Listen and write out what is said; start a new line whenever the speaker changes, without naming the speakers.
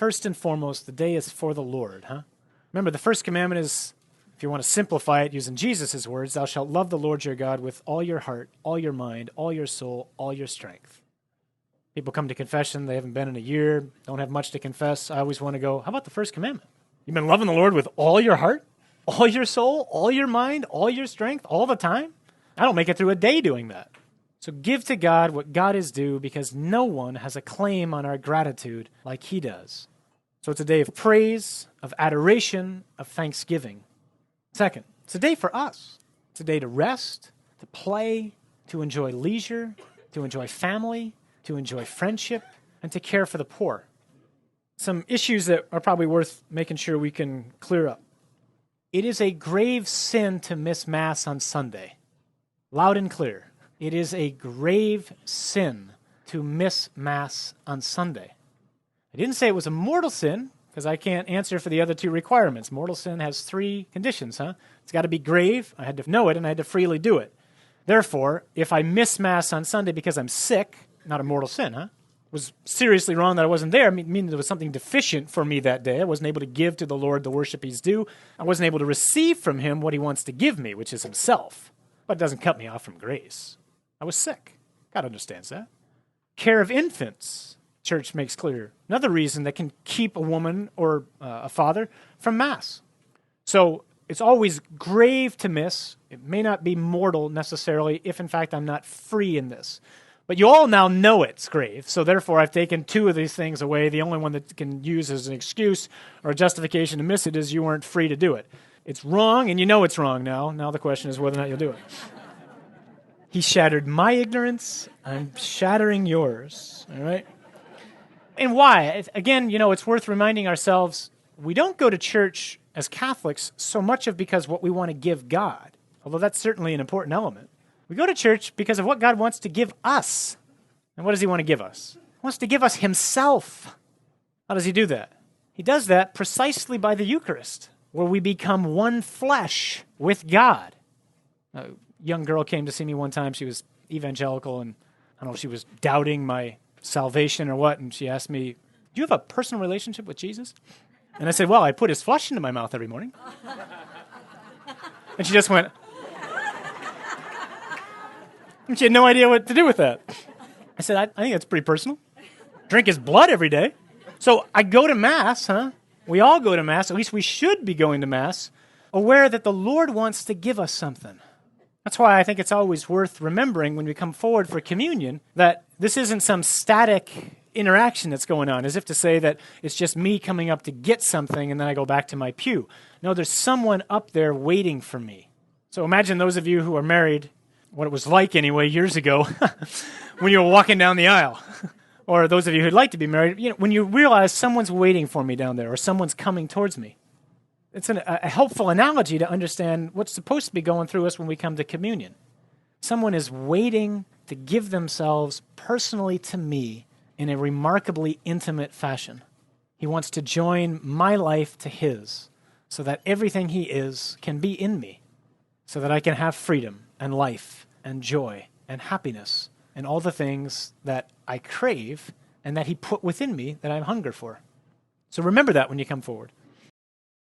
first and foremost, the day is for the Lord, huh? Remember, the first commandment is, if you want to simplify it using Jesus' words, thou shalt love the Lord your God with all your heart, all your mind, all your soul, all your strength. People come to confession, they haven't been in a year, don't have much to confess. I always want to go, how about the first commandment? You've been loving the Lord with all your heart, all your soul, all your mind, all your strength, all the time? I don't make it through a day doing that. So give to God what God is due, because no one has a claim on our gratitude like he does. So it's a day of praise, of adoration, of thanksgiving. Second, it's a day for us. It's a day to rest, to play, to enjoy leisure, to enjoy family, to enjoy friendship, and to care for the poor. Some issues that are probably worth making sure we can clear up. It is a grave sin to miss Mass on Sunday. Loud and clear. It is a grave sin to miss Mass on Sunday. I didn't say it was a mortal sin, because I can't answer for the other two requirements. Mortal sin has 3 conditions, huh? It's got to be grave, I had to know it, and I had to freely do it. Therefore, if I miss Mass on Sunday because I'm sick, not a mortal sin, huh? It was seriously wrong that I wasn't there, meaning there was something deficient for me that day. I wasn't able to give to the Lord the worship he's due. I wasn't able to receive from him what he wants to give me, which is himself. But it doesn't cut me off from grace. I was sick. God understands that. Care of infants, Church makes clear. Another reason that can keep a woman or a father from Mass. So it's always grave to miss. It may not be mortal necessarily if, in fact, I'm not free in this. But you all now know it's grave, so therefore I've taken 2 of these things away. The only one that can use as an excuse or a justification to miss it is you weren't free to do it. It's wrong, and you know it's wrong now. Now the question is whether or not you'll do it. He shattered my ignorance. I'm shattering yours, all right? And why? Again, it's worth reminding ourselves, we don't go to church as Catholics so much of because what we want to give God, although that's certainly an important element. We go to church because of what God wants to give us. And what does he want to give us? He wants to give us himself. How does he do that? He does that precisely by the Eucharist, where we become one flesh with God. A young girl came to see me one time. She was evangelical, and I don't know if she was doubting my salvation or what, and she asked me, do you have a personal relationship with Jesus? And I said, well, I put his flesh into my mouth every morning. And she just went, and she had no idea what to do with that. I said, I think that's pretty personal. Drink his blood every day. So I go to Mass, huh? We all go to Mass, at least we should be going to Mass, aware that the Lord wants to give us something. That's why I think it's always worth remembering when we come forward for communion that this isn't some static interaction that's going on, as if to say that it's just me coming up to get something and then I go back to my pew. No, there's someone up there waiting for me. So imagine those of you who are married, what it was like anyway years ago when you were walking down the aisle. Or those of you who'd like to be married, when you realize someone's waiting for me down there or someone's coming towards me. It's a helpful analogy to understand what's supposed to be going through us when we come to communion. Someone is waiting to give themselves personally to me in a remarkably intimate fashion. He wants to join my life to his so that everything he is can be in me, so that I can have freedom and life and joy and happiness and all the things that I crave and that he put within me that I hunger for. So remember that when you come forward.